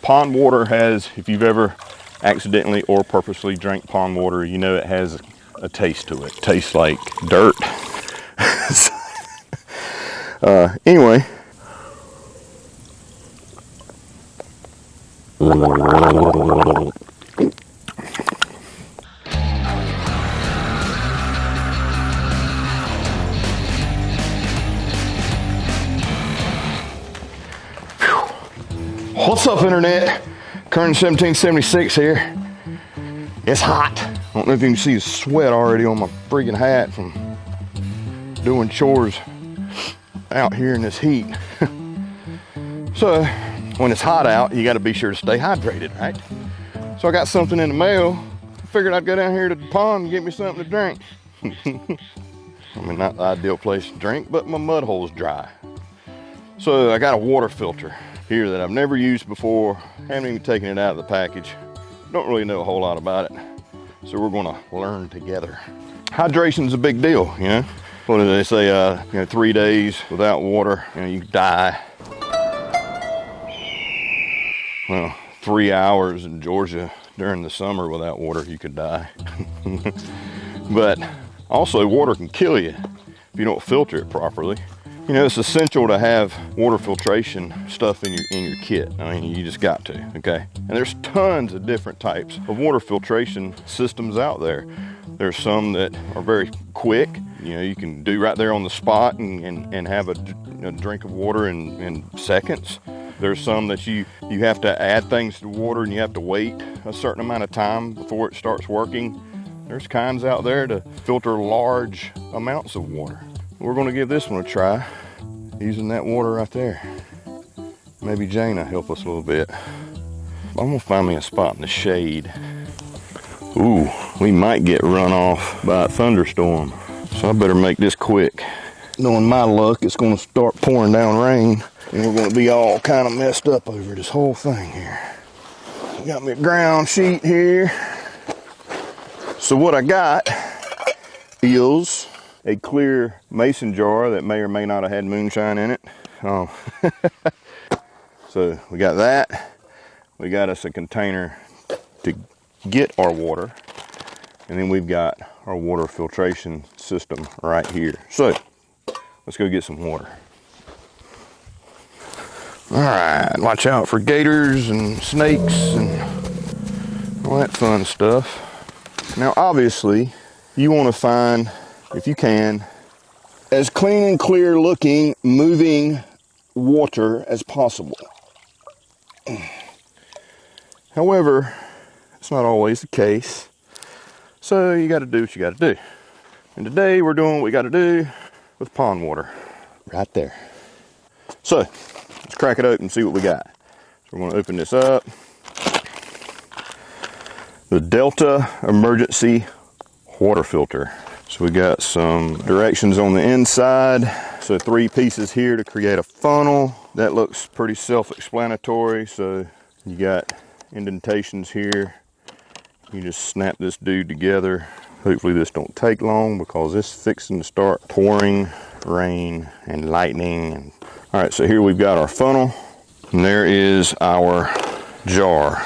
Pond water has, if you've ever accidentally or purposely drank pond water, you know it has a taste to it. It tastes like dirt. Anyway. What's up, internet? Kern 1776 here. It's hot. I don't know if you can see the sweat already on my freaking hat from doing chores out here in this heat. So when it's hot out, you got to be sure to stay hydrated, right? So I got something in the mail. I figured I'd go down here to the pond and get me something to drink. I mean, not the ideal place to drink, but my mud hole's dry. So I got a water filter here that I've never used before. Haven't even taken it out of the package. Don't really know a whole lot about it. So we're gonna learn together. Hydration's a big deal, you know? What do they say, 3 days without water, you die. Well, 3 hours in Georgia during the summer without water, you could die. But also water can kill you if you don't filter it properly. You know, it's essential to have water filtration stuff in your kit. I mean, you just got to, okay? And there's tons of different types of water filtration systems out there. There's some that are very quick. You know, you can do right there on the spot and have a drink of water in seconds. There's some that you have to add things to water and you have to wait a certain amount of time before it starts working. There's kinds out there to filter large amounts of water. We're gonna give this one a try, using that water right there. Maybe Jane will help us a little bit. I'm gonna find me a spot in the shade. Ooh, we might get run off by a thunderstorm. So I better make this quick. Knowing my luck, it's gonna start pouring down rain and we're gonna be all kind of messed up over this whole thing here. Got me a ground sheet here. So what I got is a clear mason jar that may or may not have had moonshine in it. So we got that. We got us a container to get our water. And then we've got our water filtration system right here. So let's go get some water. All right, watch out for gators and snakes and all that fun stuff. Now, obviously, you want to find, if you can, as clean and clear looking, moving water as possible. However, it's not always the case. So you got to do what you got to do. And today we're doing what we got to do with pond water. Right there. So let's crack it open and see what we got. So we're going to open this up. The Delta Emergency Water Filter. So we got some directions on the inside. So 3 pieces here to create a funnel. That looks pretty self-explanatory. So you got indentations here. You just snap this dude together. Hopefully this don't take long because it's fixing to start pouring rain and lightning. All right, so here we've got our funnel. And there is our jar.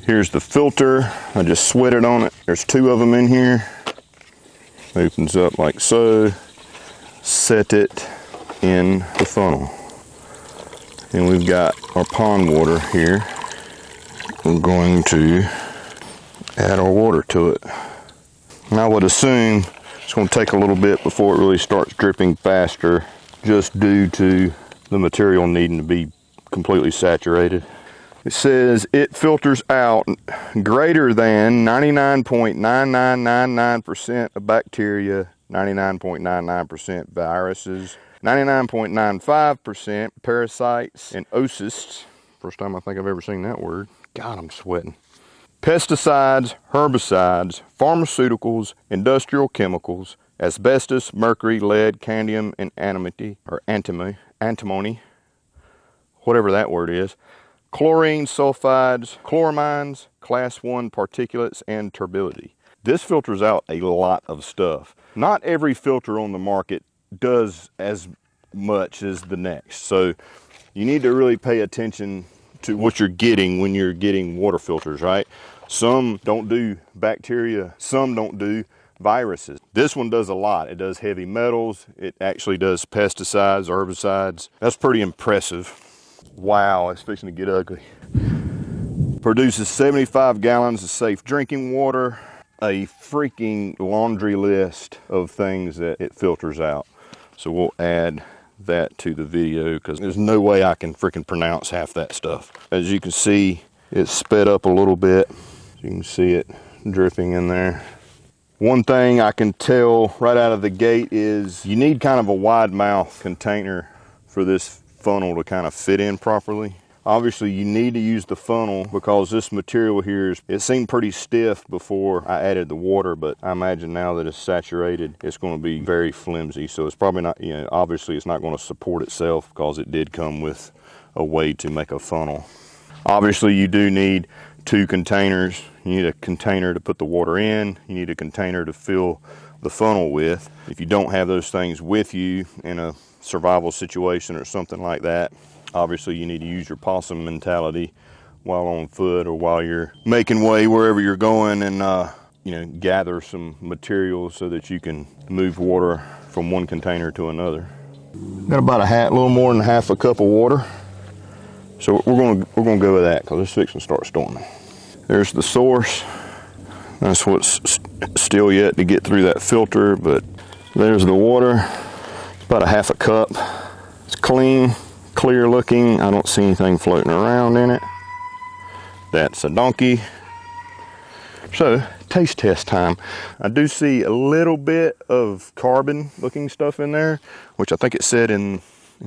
Here's the filter. I just sweated on it. There's 2 of them in here. Opens up like so. Set it in the funnel. And we've got our pond water here. We're going to add our water to it. And I would assume it's going to take a little bit before it really starts dripping faster, just due to the material needing to be completely saturated. It says it filters out greater than 99.9999% of bacteria, 99.99% viruses, 99.95% parasites and oocysts. First time I think I've ever seen that word. God, I'm sweating. Pesticides, herbicides, pharmaceuticals, industrial chemicals, asbestos, mercury, lead, cadmium, and antimony, whatever that word is, chlorine, sulfides, chloramines, class 1 particulates, and turbidity. This filters out a lot of stuff. Not every filter on the market does as much as the next. So you need to really pay attention to what you're getting when you're getting water filters, right? Some don't do bacteria, some don't do viruses. This one does a lot. It does heavy metals. It actually does pesticides, herbicides. That's pretty impressive. Wow, it's fixing to get ugly. Produces 75 gallons of safe drinking water, a freaking laundry list of things that it filters out. So we'll add that to the video because there's no way I can freaking pronounce half that stuff. As you can see, it's sped up a little bit. You can see it dripping in there. One thing I can tell right out of the gate is you need kind of a wide mouth container for this funnel to kind of fit in properly. Obviously you need to use the funnel because this material here, it seemed pretty stiff before I added the water, but I imagine now that it's saturated, it's going to be very flimsy. So it's probably not, you know, obviously it's not going to support itself because it did come with a way to make a funnel. Obviously you do need 2 containers. You need a container to put the water in. You need a container to fill the funnel with. If you don't have those things with you in a survival situation or something like that, obviously you need to use your possum mentality while on foot or while you're making way wherever you're going and you know, gather some materials so that you can move water from one container to another. Got about a little more than half a cup of water. So we're gonna go with that because it's fixing to start storming. There's the source. That's what's still yet to get through that filter, but there's the water. It's about a half a cup. It's clean, clear looking. I don't see anything floating around in it. That's a donkey. So, taste test time. I do see a little bit of carbon looking stuff in there, which I think it said in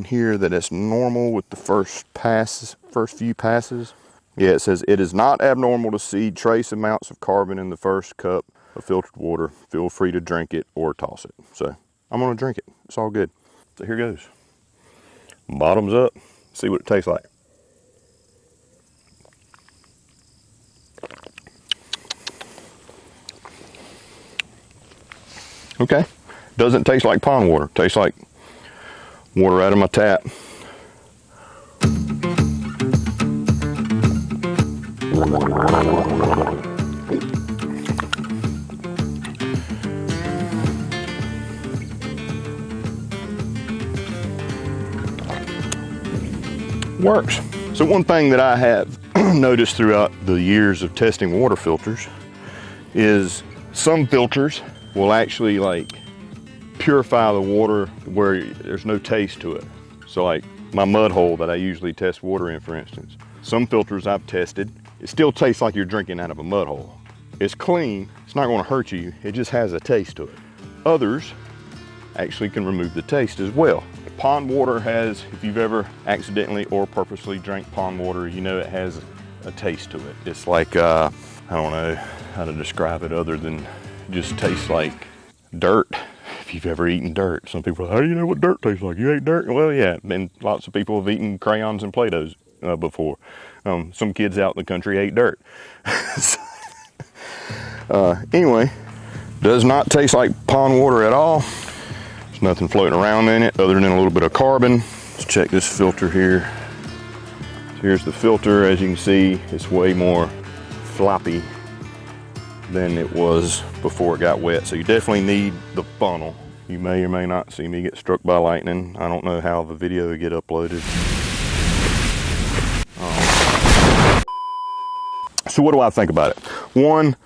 here that it's normal with the first few passes. Yeah, it says it is not abnormal to see trace amounts of carbon in the first cup of filtered water. Feel free to drink it or toss it. So I'm gonna drink it. It's all good. So here goes. Bottoms up. See what it tastes like. Okay. Doesn't taste like pond water. Tastes like water out of my tap. Works. So one thing that I have noticed throughout the years of testing water filters is some filters will actually like purify the water where there's no taste to it. So like my mud hole that I usually test water in, for instance, some filters I've tested, it still tastes like you're drinking out of a mud hole. It's clean, it's not going to hurt you, it just has a taste to it. Others actually can remove the taste as well. Pond water has, if you've ever accidentally or purposely drank pond water, you know it has a taste to it. It's like, I don't know how to describe it other than just tastes like dirt. If you've ever eaten dirt, some people are like, how do you know what dirt tastes like? You ate dirt? Well, yeah, and lots of people have eaten crayons and Play-Dohs before. Some kids out in the country ate dirt. Anyway, does not taste like pond water at all. There's nothing floating around in it other than a little bit of carbon. Let's check this filter here. So here's the filter. As you can see, it's way more floppy than it was before it got wet. So you definitely need the funnel. You may or may not see me get struck by lightning. I don't know how the video will get uploaded. So what do I think about it? One,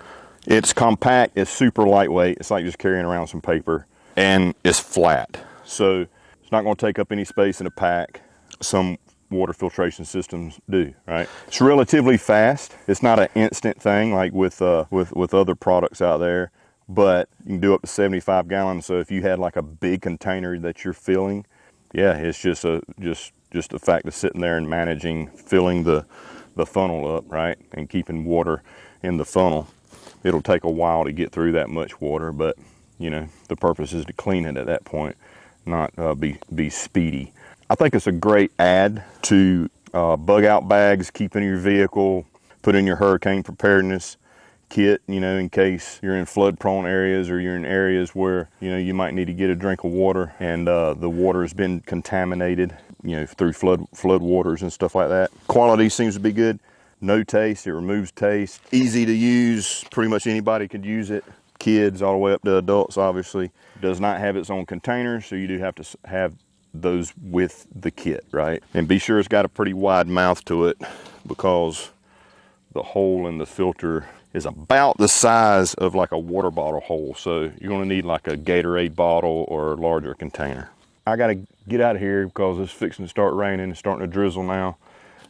it's compact, it's super lightweight. It's like just carrying around some paper, and it's flat. So it's not gonna take up any space in a pack. Some water filtration systems do, right? It's relatively fast. It's not an instant thing like with other products out there, but you can do up to 75 gallons. So if you had like a big container that you're filling, yeah, it's just the fact of sitting there and managing filling the funnel up, right, and keeping water in the funnel. It'll take a while to get through that much water, but you know the purpose is to clean it at that point, not be speedy. I think it's a great add to bug out bags, keep in your vehicle, put in your hurricane preparedness kit, you know, in case you're in flood prone areas or you're in areas where, you know, you might need to get a drink of water and the water has been contaminated, you know, through flood waters and stuff like that. Quality seems to be good. No taste, it removes taste. Easy to use, pretty much anybody could use it. Kids all the way up to adults, obviously. Does not have its own container, so you do have to have those with the kit, right? And be sure it's got a pretty wide mouth to it, because the hole in the filter is about the size of like a water bottle hole. So you're gonna need like a Gatorade bottle or a larger container. I gotta get out of here because it's fixing to start raining. It's starting to drizzle now.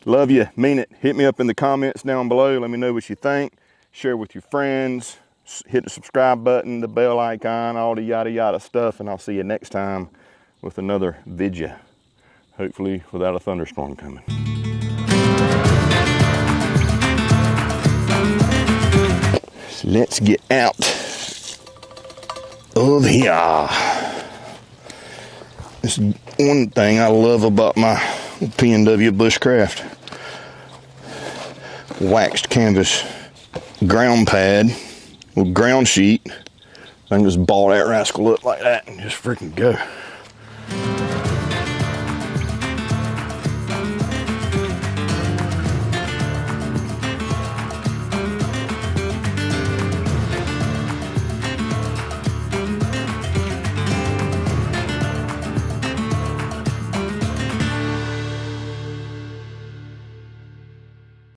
Love you, mean it. Hit me up in the comments down below. Let me know what you think. Share with your friends. Hit the subscribe button, the bell icon, all the yada yada stuff, and I'll see you next time with another video. Hopefully without a thunderstorm coming. Let's get out of here. This is one thing I love about my P&W Bushcraft waxed canvas ground pad with ground sheet. I can just ball that rascal up like that and just freaking go.